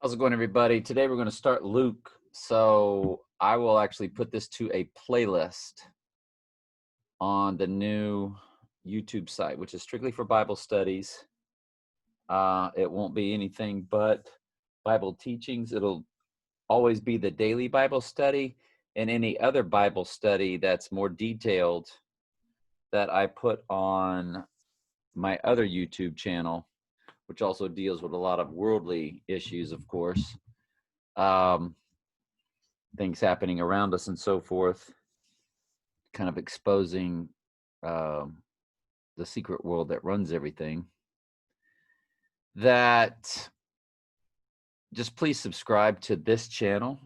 How's it going, everybody? Today we're going to start Luke. So I will actually put this to a playlist on the new YouTube site, which is strictly for Bible studies. It won't be anything but Bible teachings. It'll always be the daily Bible study and any other Bible study that's more detailed that I put on my other YouTube channel, which also deals with a lot of worldly issues, of course. Things happening around us and so forth, kind of exposing the secret world that runs everything. That just please subscribe to this channel.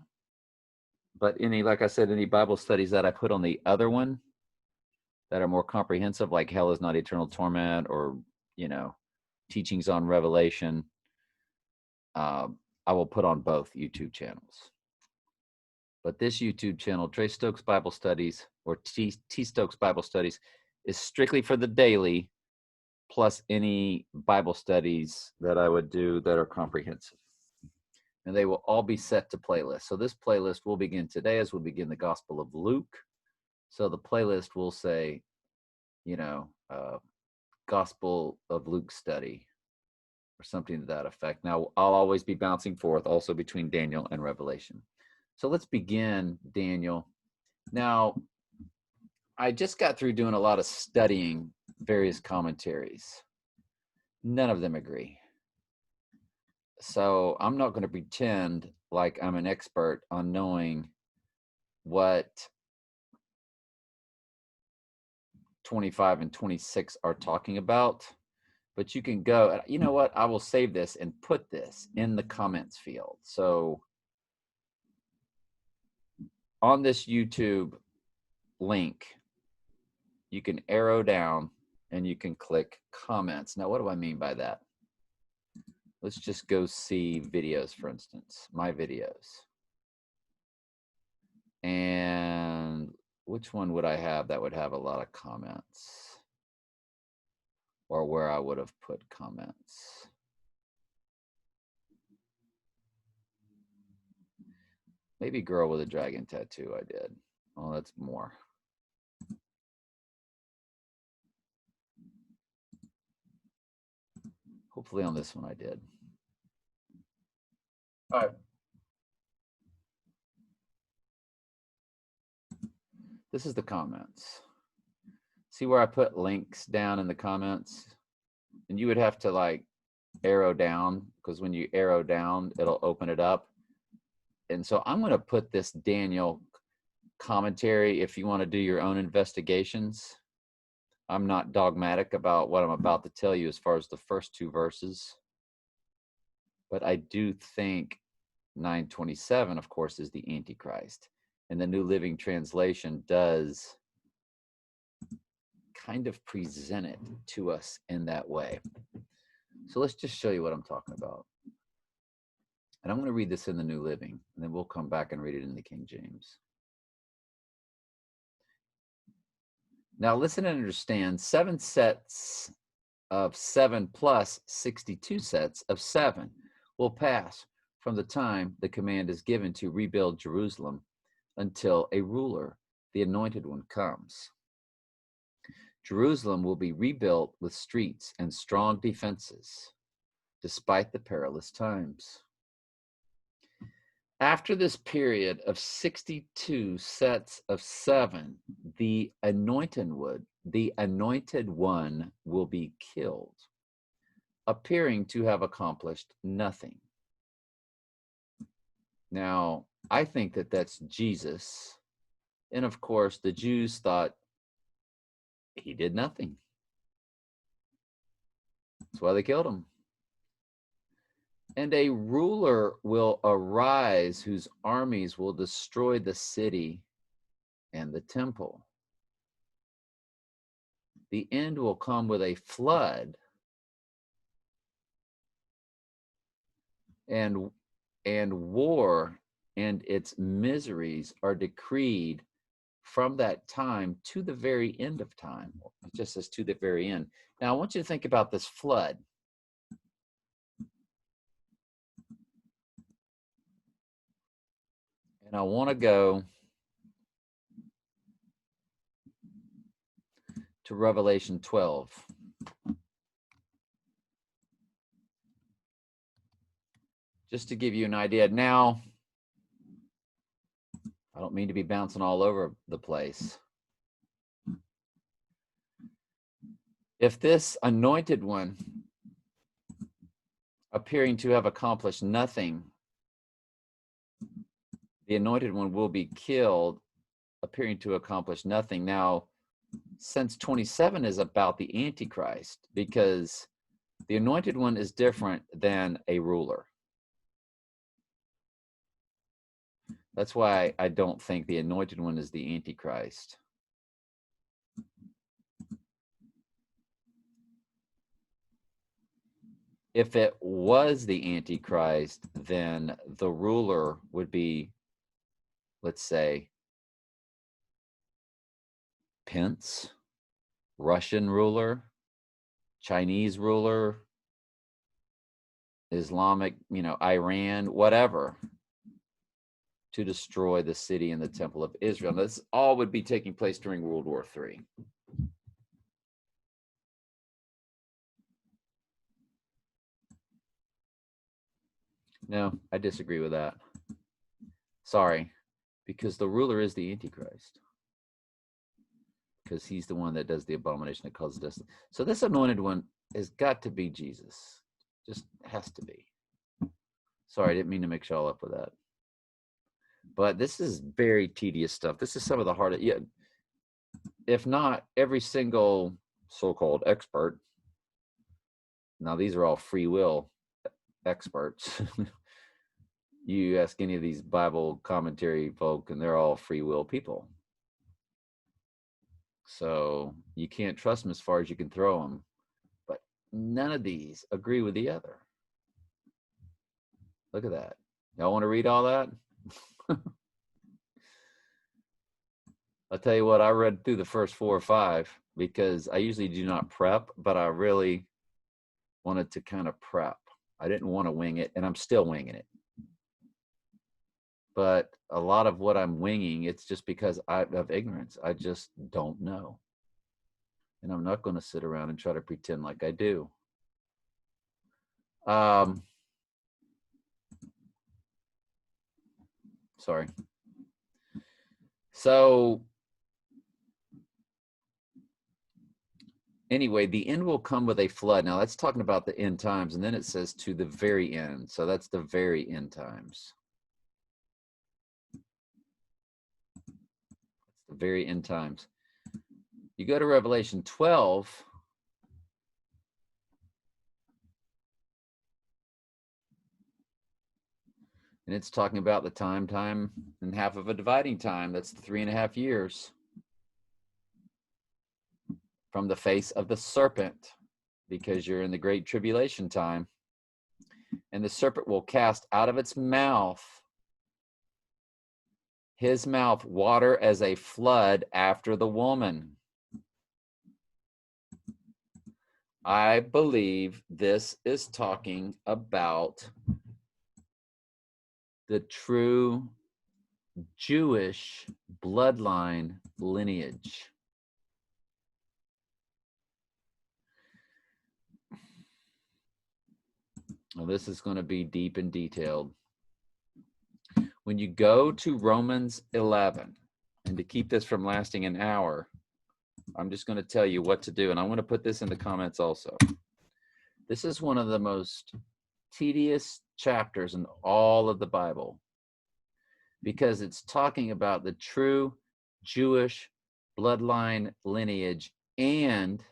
But like I said, any Bible studies that I put on the other one that are more comprehensive, like Hell is Not Eternal Torment, or teachings on Revelation, I will put on both YouTube channels. But this YouTube channel, Trey Stokes Bible Studies, or T Stokes Bible Studies, is strictly for the daily, plus any Bible studies that I would do that are comprehensive. And they will all be set to playlists. So this playlist will begin today as we'll begin the Gospel of Luke. So the playlist will say, Gospel of Luke study, or something to that effect. Now, I'll always be bouncing forth also between Daniel and Revelation. So let's begin, Daniel. Now, I just got through doing a lot of studying various commentaries. None of them agree. So I'm not going to pretend like I'm an expert on knowing what 25 and 26 are talking about. But you can go, you know what? I will save this and put this in the comments field. So on this YouTube link, you can arrow down and you can click comments. Now, what do I mean by that? Let's just go see videos, for instance, my videos. And which one would I have that would have a lot of comments? Or where I would have put comments? Maybe Girl with a Dragon Tattoo I did. Oh, that's more. Hopefully on this one I did. All right. This is the comments. See where I put links down in the comments? And you would have to like arrow down, because when you arrow down, it'll open it up. And so I'm going to put this Daniel commentary if you want to do your own investigations. I'm not dogmatic about what I'm about to tell you as far as the first two verses. But I do think 927, of course, is the Antichrist. And the New Living Translation does kind of present it to us in that way. So let's just show you what I'm talking about. And I'm going to read this in the New Living, and then we'll come back and read it in the King James. Now listen and understand, 7 sets of 7 plus 62 sets of 7 will pass from the time the command is given to rebuild Jerusalem until a ruler, the Anointed One, comes. Jerusalem will be rebuilt with streets and strong defenses, despite the perilous times. After this period of 62 sets of 7, the Anointed One will be killed, appearing to have accomplished nothing. Now, I think that that's Jesus. And of course, the Jews thought he did nothing. That's why they killed him. And a ruler will arise whose armies will destroy the city and the temple. The end will come with a flood, and war and its miseries are decreed from that time to the very end of time. It just says to the very end. Now, I want you to think about this flood. And I want to go to Revelation 12. Just to give you an idea. Now, I don't mean to be bouncing all over the place. If this anointed one, appearing to have accomplished nothing, the anointed one will be killed, appearing to accomplish nothing. Now, since 27 is about the Antichrist, because the anointed one is different than a ruler. That's why I don't think the anointed one is the Antichrist. If it was the Antichrist, then the ruler would be, let's say, Pence, Russian ruler, Chinese ruler, Islamic, Iran, whatever, to destroy the city and the temple of Israel. Now, this all would be taking place during World War III. No, I disagree with that. Sorry, because the ruler is the Antichrist. Because he's the one that does the abomination that causes death. So this anointed one has got to be Jesus. Just has to be. Sorry, I didn't mean to mix y'all up with that. But this is very tedious stuff. This is some of the hardest. Yeah, if not every single so-called expert. Now these are all free will experts. You ask any of these Bible commentary folk, and they're all free will people. So you can't trust them as far as you can throw them. But none of these agree with the other. Look at that. Y'all want to read all that? I'll tell you what, I read through the first 4 or 5 because I usually do not prep, but I really wanted to kind of prep. I didn't want to wing it, and I'm still winging it. But a lot of what I'm winging, it's just because of ignorance. I just don't know. And I'm not going to sit around and try to pretend like I do. Sorry. So anyway, the end will come with a flood. Now that's talking about the end times. And then it says to the very end. So that's the very end times. That's the very end times. You go to Revelation 12. And it's talking about the time, and half of a dividing time. That's the 3.5 years. From the face of the serpent, because you're in the great tribulation time. And the serpent will cast out of its mouth, his mouth, water as a flood after the woman. I believe this is talking about the true Jewish bloodline lineage. Now, this is going to be deep and detailed. When you go to Romans 11, and to keep this from lasting an hour, I'm just going to tell you what to do. And I'm going to put this in the comments also. This is one of the most tedious chapters in all of the Bible, because it's talking about the true Jewish bloodline lineage, and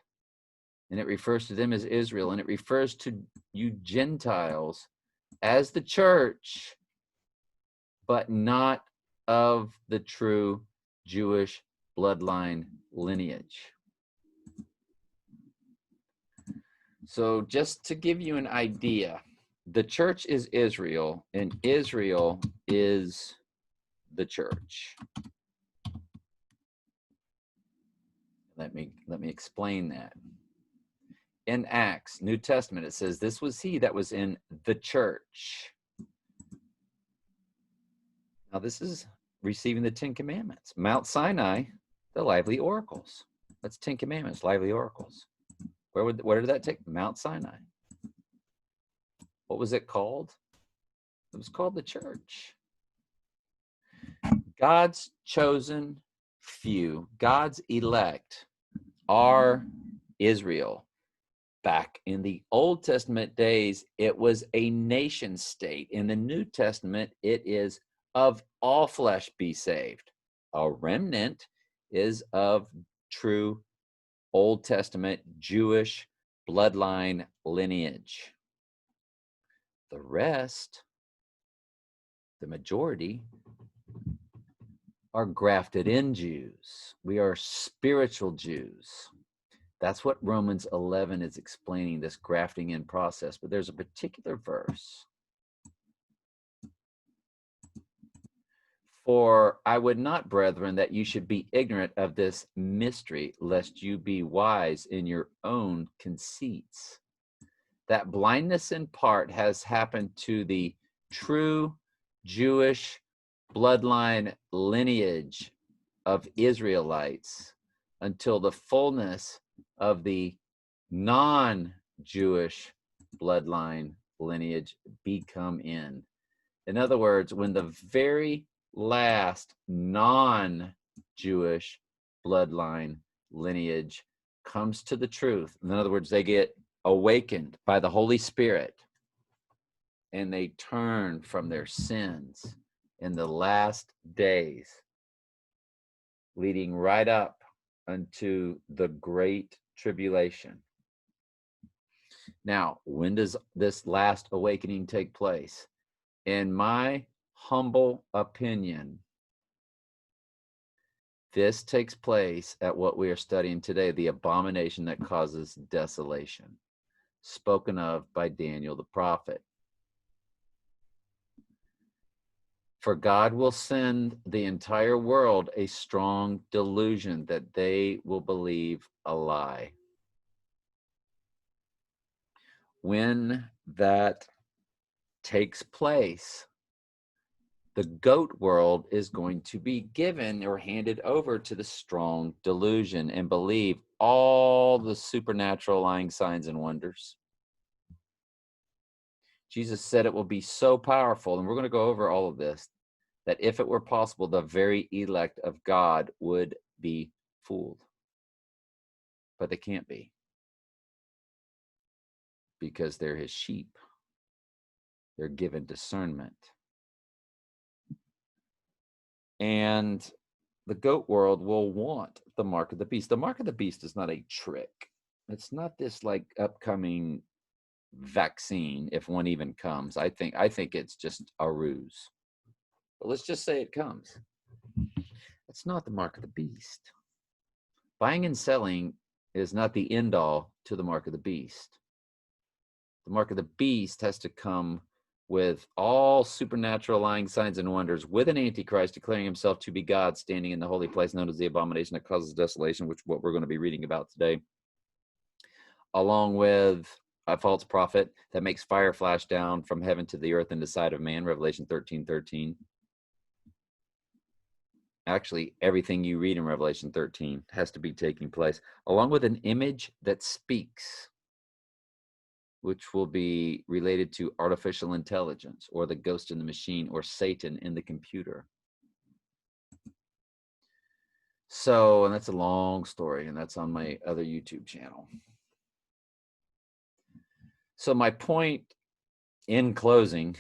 it refers to them as Israel, and it refers to you Gentiles as the church, but not of the true Jewish bloodline lineage. So just to give you an idea, the church is Israel, and Israel is the church. Let me explain that. In Acts, New Testament, it says, this was he that was in the church. Now, this is receiving the 10 Commandments. Mount Sinai, the lively oracles. That's 10 Commandments, lively oracles. Where did that take? Mount Sinai. What was it called? It was called the church. God's chosen few, God's elect are Israel. Back in the Old Testament days, it was a nation state. In the New Testament, it is of all flesh be saved. A remnant is of true Old Testament Jewish bloodline lineage. The rest, the majority, are grafted in Jews. We are spiritual Jews. That's what Romans 11 is explaining, this grafting in process. But there's a particular verse. For I would not, brethren, that you should be ignorant of this mystery, lest you be wise in your own conceits. That blindness in part has happened to the true Jewish bloodline lineage of Israelites until the fullness of the non-Jewish bloodline lineage come in. In other words, when the very last non-Jewish bloodline lineage comes to the truth, in other words, they get awakened by the Holy Spirit and they turn from their sins in the last days, leading right up unto the great tribulation. Now, when does this last awakening take place? In my humble opinion, this takes place at what we are studying today, the abomination that causes desolation, spoken of by Daniel the prophet. For God will send the entire world a strong delusion that they will believe a lie. When that takes place, the goat world is going to be given or handed over to the strong delusion and believe all the supernatural lying signs and wonders. Jesus said it will be so powerful, and we're going to go over all of this, that if it were possible, the very elect of God would be fooled. But they can't be, because they're his sheep. They're given discernment. And the goat world will want the mark of the beast. The mark of the beast is not a trick. It's not this like upcoming vaccine, if one even comes. I think it's just a ruse. But let's just say it comes. It's not the mark of the beast. Buying and selling is not the end all to the mark of the beast. The mark of the beast has to come with all supernatural lying signs and wonders, with an antichrist declaring himself to be God, standing in the holy place known as the abomination that causes desolation, which is what we're going to be reading about today, along with a false prophet that makes fire flash down from heaven to the earth in the sight of man, Revelation 13:13. Actually, everything you read in Revelation 13 has to be taking place, along with an image that speaks, which will be related to artificial intelligence or the ghost in the machine or Satan in the computer. So, and that's a long story, and that's on my other YouTube channel. So my point in closing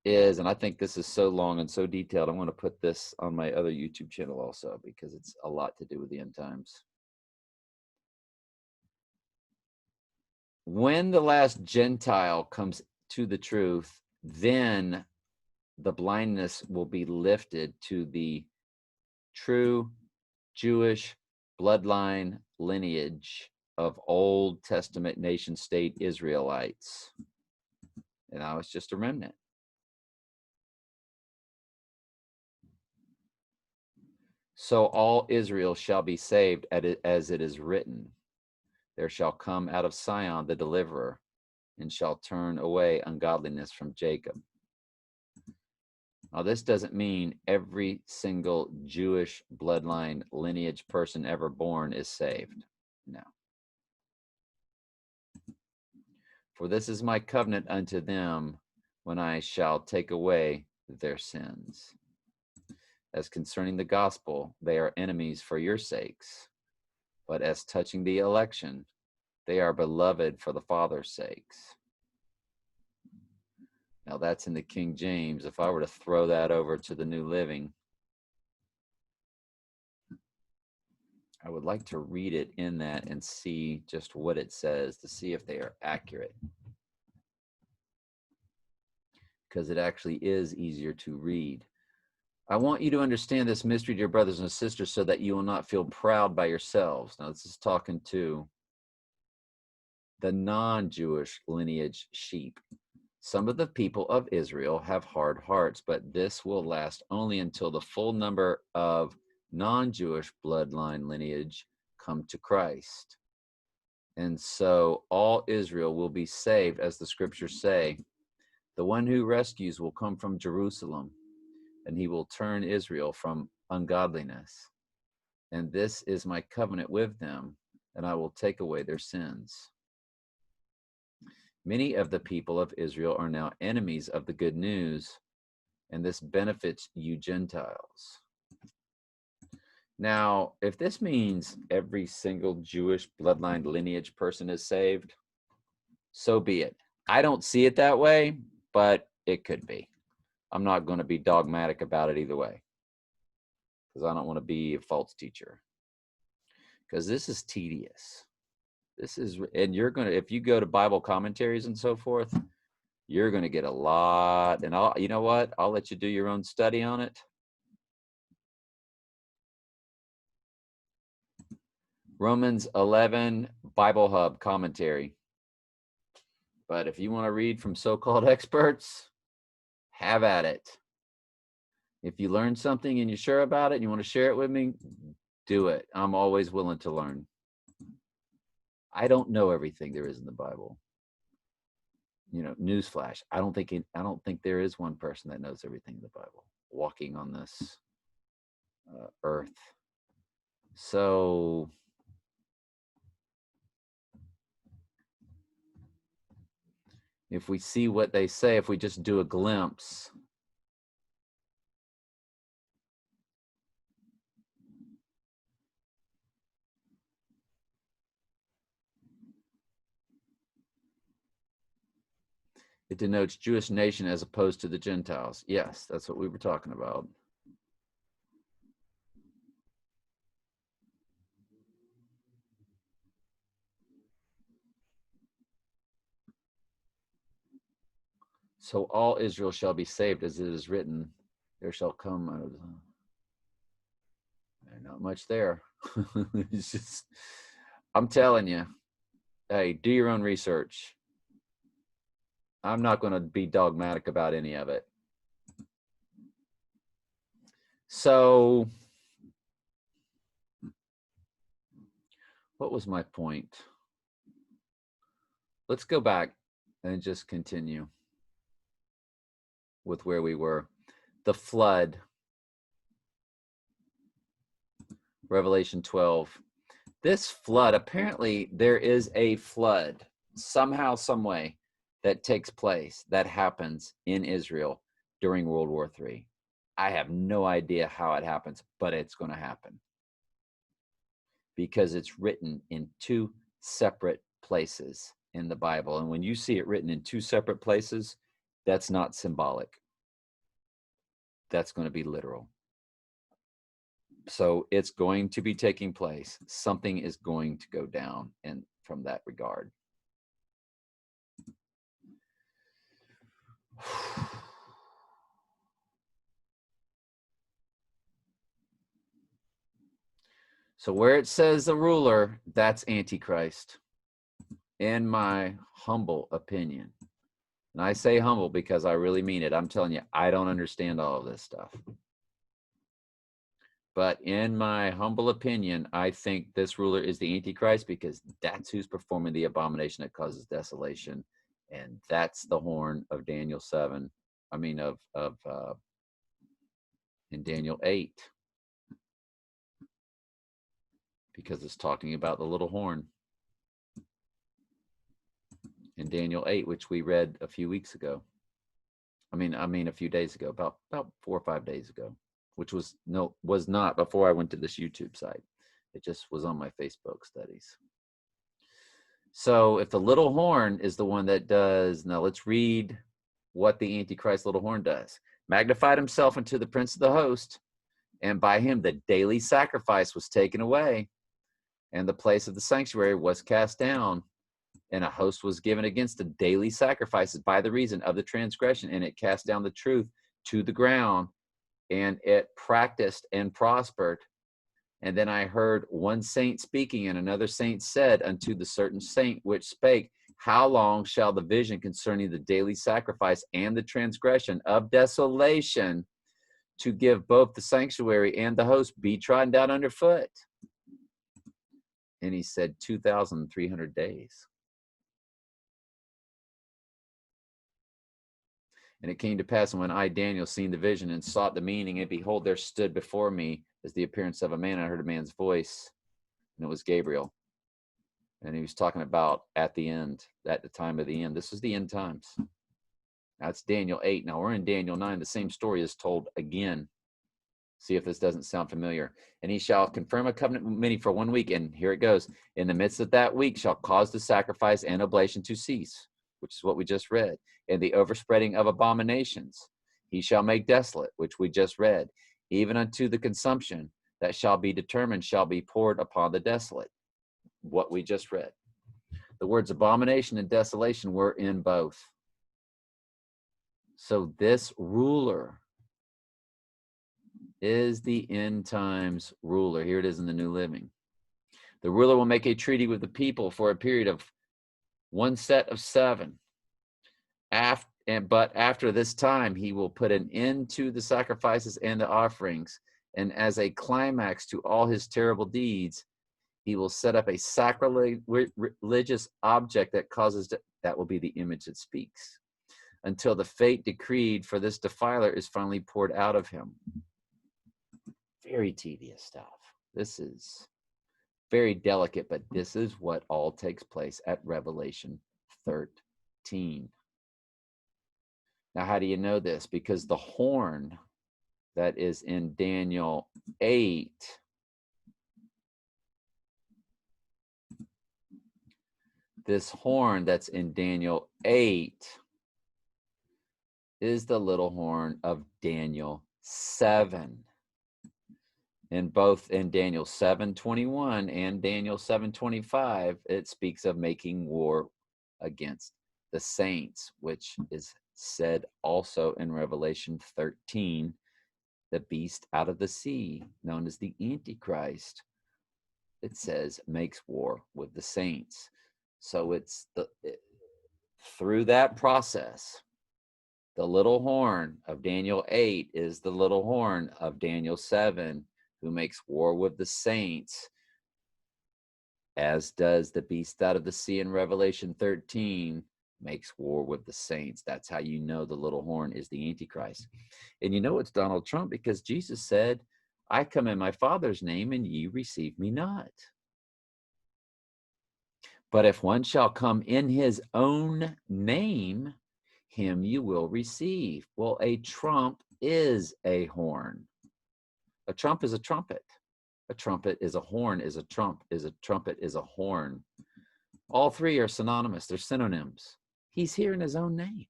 is, and I think this is so long and so detailed, I'm going to put this on my other YouTube channel also, because it's a lot to do with the end times. When the last Gentile comes to the truth, then the blindness will be lifted to the true Jewish bloodline lineage of Old Testament nation state Israelites. And now it's just a remnant. So all Israel shall be saved, as it is written. There shall come out of Sion the deliverer, and shall turn away ungodliness from Jacob. Now, this doesn't mean every single Jewish bloodline lineage person ever born is saved. No. For this is my covenant unto them when I shall take away their sins. As concerning the gospel, they are enemies for your sakes. But as touching the election, they are beloved for the Father's sakes. Now that's in the King James. If I were to throw that over to the New Living, I would like to read it in that and see just what it says to see if they are accurate. Because it actually is easier to read. I want you to understand this mystery, dear brothers and sisters, so that you will not feel proud by yourselves. Now, this is talking to the non-Jewish lineage sheep. Some of the people of Israel have hard hearts, but this will last only until the full number of non-Jewish bloodline lineage come to Christ. And so all Israel will be saved, as the scriptures say. The one who rescues will come from Jerusalem, and he will turn Israel from ungodliness. And this is my covenant with them, and I will take away their sins. Many of the people of Israel are now enemies of the good news, and this benefits you Gentiles. Now, if this means every single Jewish bloodline lineage person is saved, so be it. I don't see it that way, but it could be. I'm not going to be dogmatic about it either way, because I don't want to be a false teacher, because this is tedious. This is, and you're going to, if you go to Bible commentaries and so forth, you're going to get a lot. And you know what? I'll let you do your own study on it. Romans 11 Bible Hub commentary. But if you want to read from so-called experts, have at it. If you learn something and you're sure about it and you want to share it with me, do it. I'm always willing to learn. I don't know everything there is in the Bible. You know, newsflash. I don't think there is one person that knows everything in the Bible walking on this earth. So if we see what they say, if we just do a glimpse, it denotes Jewish nation as opposed to the Gentiles. Yes, that's what we were talking about. So all Israel shall be saved, as it is written, there shall come. Not much there. It's just, I'm telling you, hey, do your own research. I'm not going to be dogmatic about any of it. So, what was my point? Let's go back and just continue with where we were. The flood. Revelation 12. This flood, apparently there is a flood somehow, some way that takes place, that happens in Israel during World War III. I have no idea how it happens, but it's going to happen because it's written in two separate places in the Bible. And when you see it written in two separate places, that's not symbolic. That's going to be literal. So it's going to be taking place. Something is going to go down and from that regard. So where it says the ruler, that's Antichrist, in my humble opinion. And I say humble because I really mean it. I'm telling you, I don't understand all of this stuff. But in my humble opinion, I think this ruler is the Antichrist because that's who's performing the abomination that causes desolation. And that's the horn of Daniel 7. I mean, of in Daniel 8, because it's talking about the little horn in Daniel 8, which we read a few weeks ago. I mean a few days ago, about 4 or 5 days ago, which was not before I went to this YouTube site. It just was on my Facebook studies. So if the little horn is the one that does, now let's read what the Antichrist little horn does. Magnified himself unto the prince of the host, and by him the daily sacrifice was taken away, and the place of the sanctuary was cast down, and a host was given against the daily sacrifices by the reason of the transgression, and it cast down the truth to the ground, and it practiced and prospered. And then I heard one saint speaking, and another saint said unto the certain saint which spake, how long shall the vision concerning the daily sacrifice and the transgression of desolation to give both the sanctuary and the host be trodden down underfoot? And he said 2,300 days. And it came to pass, when I, Daniel, seen the vision and sought the meaning, and behold, there stood before me as the appearance of a man. I heard a man's voice, and it was Gabriel. And he was talking about at the end, at the time of the end. This is the end times. That's Daniel 8. Now we're in Daniel 9. The same story is told again. See if this doesn't sound familiar. And he shall confirm a covenant with many for 1 week. And here it goes. In the midst of that week shall cause the sacrifice and oblation to cease, which is what we just read. And the overspreading of abominations he shall make desolate, which we just read. Even unto the consumption that shall be determined shall be poured upon the desolate, what we just read. The words abomination and desolation were in both. So this ruler is the end times ruler. Here it is in the New Living. The ruler will make a treaty with the people for a period of 1 set of 7. But after this time, he will put an end to the sacrifices and the offerings. And as a climax to all his terrible deeds, he will set up a sacrilegious object that will be the image that speaks, until the fate decreed for this defiler is finally poured out of him. Very tedious stuff. This is very delicate, but this is what all takes place at Revelation 13. Now, how do you know this? Because the horn that is in Daniel 8 this horn that's in Daniel 8 is the little horn of Daniel 7. And both in Daniel 7:21 and Daniel 7:25, it speaks of making war against the saints, which is said also in Revelation 13, the beast out of the sea, known as the Antichrist, it says makes war with the saints. So it's through that process, the little horn of Daniel 8 is the little horn of Daniel 7, who makes war with the saints, as does the beast out of the sea in Revelation 13 makes war with the saints. That's how you know the little horn is the Antichrist. And you know it's Donald Trump, because Jesus said, I come in my Father's name, and ye receive me not. But if one shall come in his own name, him you will receive. Well, a trump is a horn. A trump is a trumpet. A trumpet is a horn, is a trump, is a trumpet, is a horn. All three are synonymous. They're synonyms. He's here in his own name.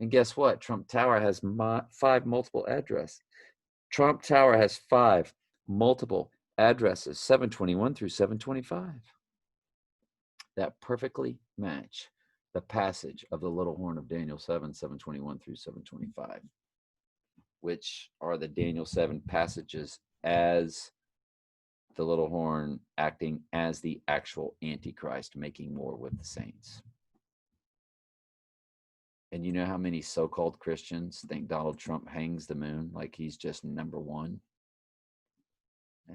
And guess what? Trump Tower has 5 multiple addresses. Trump Tower has 5 multiple addresses, 721 through 725. That perfectly match the passage of the little horn of Daniel 7, 721 through 725, which are the Daniel 7 passages as the little horn acting as the actual Antichrist, making war with the saints. And you know how many so-called Christians think Donald Trump hangs the moon like he's just number one? Yeah.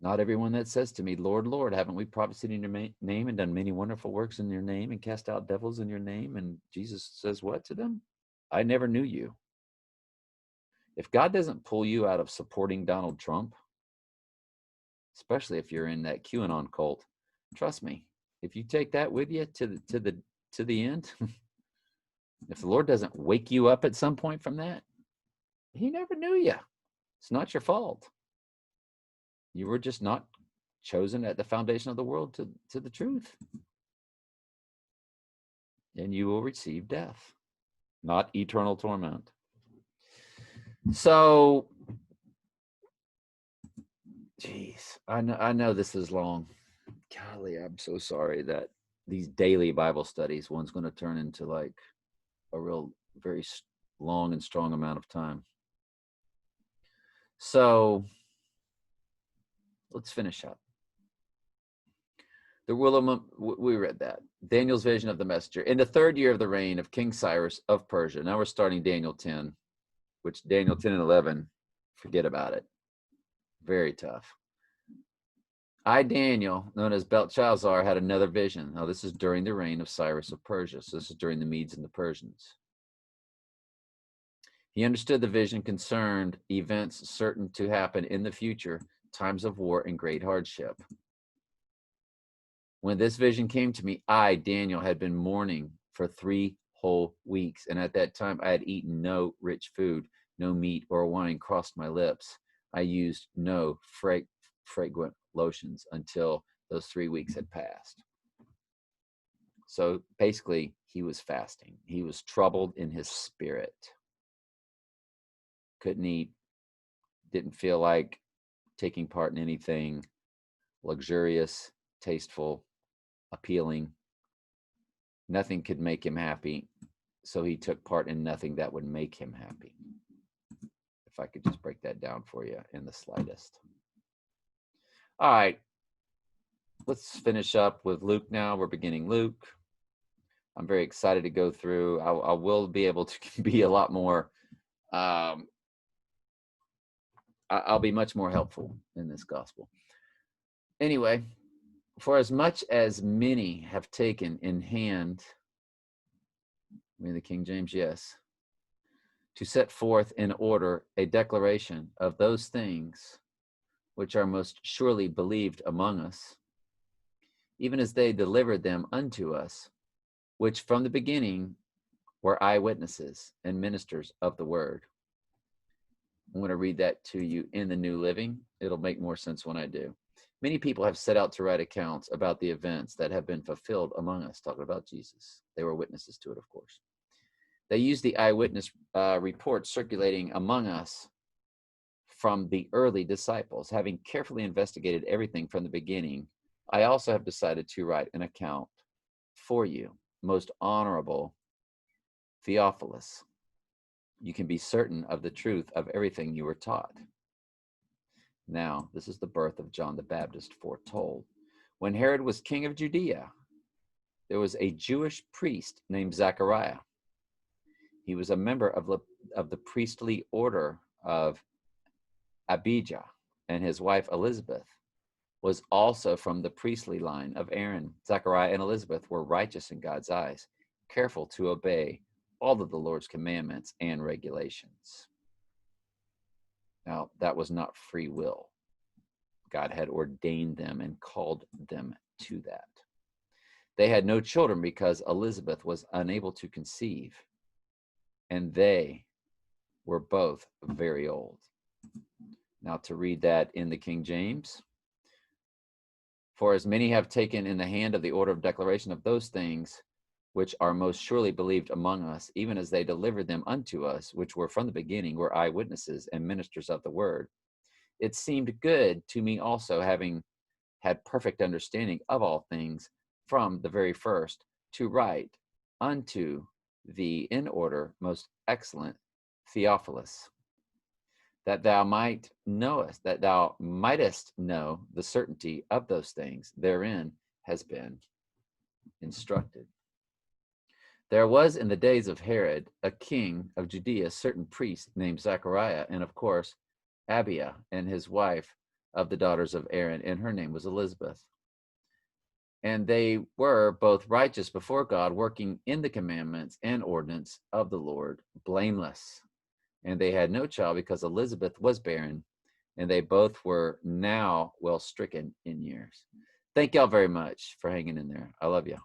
Not everyone that says to me, Lord, Lord, haven't we prophesied in your name and done many wonderful works in your name and cast out devils in your name? And Jesus says what to them? I never knew you. If God doesn't pull you out of supporting Donald Trump, especially if you're in that QAnon cult, trust me, if you take that with you to the end, if the Lord doesn't wake you up at some point from that, he never knew you. It's not your fault. You were just not chosen at the foundation of the world to the truth. And you will receive death, not eternal torment. So, geez, I know this is long. Golly, I'm so sorry that these daily Bible studies, one's going to turn into like a real, very long and strong amount of time. So, let's finish up. The will we read that. Daniel's vision of the messenger. In the 3rd year of the reign of King Cyrus of Persia. Now we're starting Daniel 10, which Daniel 10 and 11, forget about it. Very tough. I, Daniel, known as Belshazzar, had another vision. Now this is during the reign of Cyrus of Persia. So this is during the Medes and the Persians. He understood the vision concerned events certain to happen in the future, times of war and great hardship. When this vision came to me, I, Daniel, had been mourning for 3 whole weeks. And at that time, I had eaten no rich food, no meat or wine crossed my lips. I used no fragrant lotions until those 3 weeks had passed. So basically, he was fasting. He was troubled in his spirit. Couldn't eat, didn't feel like taking part in anything luxurious, tasteful, appealing. Nothing could make him happy, so he took part in nothing that would make him happy. If I could just break that down for you in the slightest. All right, let's finish up with Luke now. We're beginning Luke. I'm very excited to go through. I will be able to be a lot more, I'll be much more helpful in this gospel. Anyway, for as much as many have taken in hand, the King James, yes, to set forth in order a declaration of those things which are most surely believed among us, even as they delivered them unto us, which from the beginning were eyewitnesses and ministers of the word. I'm going to read that to you in the New Living. It'll make more sense when I do. Many people have set out to write accounts about the events that have been fulfilled among us, talking about Jesus. They were witnesses to it, of course. They used the eyewitness reports circulating among us from the early disciples. Having carefully investigated everything from the beginning, I also have decided to write an account for you, most honorable Theophilus. You can be certain of the truth of everything you were taught. Now, this is the birth of John the Baptist foretold. When Herod was king of Judea, there was a Jewish priest named Zechariah. He was a member of the priestly order of Abijah, and his wife Elizabeth was also from the priestly line of Aaron. Zechariah and Elizabeth were righteous in God's eyes, careful to obey all of the Lord's commandments and regulations. Now, that was not free will. God had ordained them and called them to that. They had no children because Elizabeth was unable to conceive, and they were both very old. Now, to read that in the King James. For as many have taken in the hand of the order of declaration of those things which are most surely believed among us, even as they delivered them unto us, which were from the beginning, were eyewitnesses and ministers of the word. It seemed good to me also, having had perfect understanding of all things from the very first, to write unto thee in order, most excellent Theophilus, that thou mightest know the certainty of those things therein has been instructed. There was in the days of Herod, a king of Judea, a certain priest named Zechariah, and of course, Abiah and his wife of the daughters of Aaron, and her name was Elizabeth. And they were both righteous before God, working in the commandments and ordinance of the Lord, blameless. And they had no child because Elizabeth was barren, and they both were now well stricken in years. Thank y'all very much for hanging in there. I love you.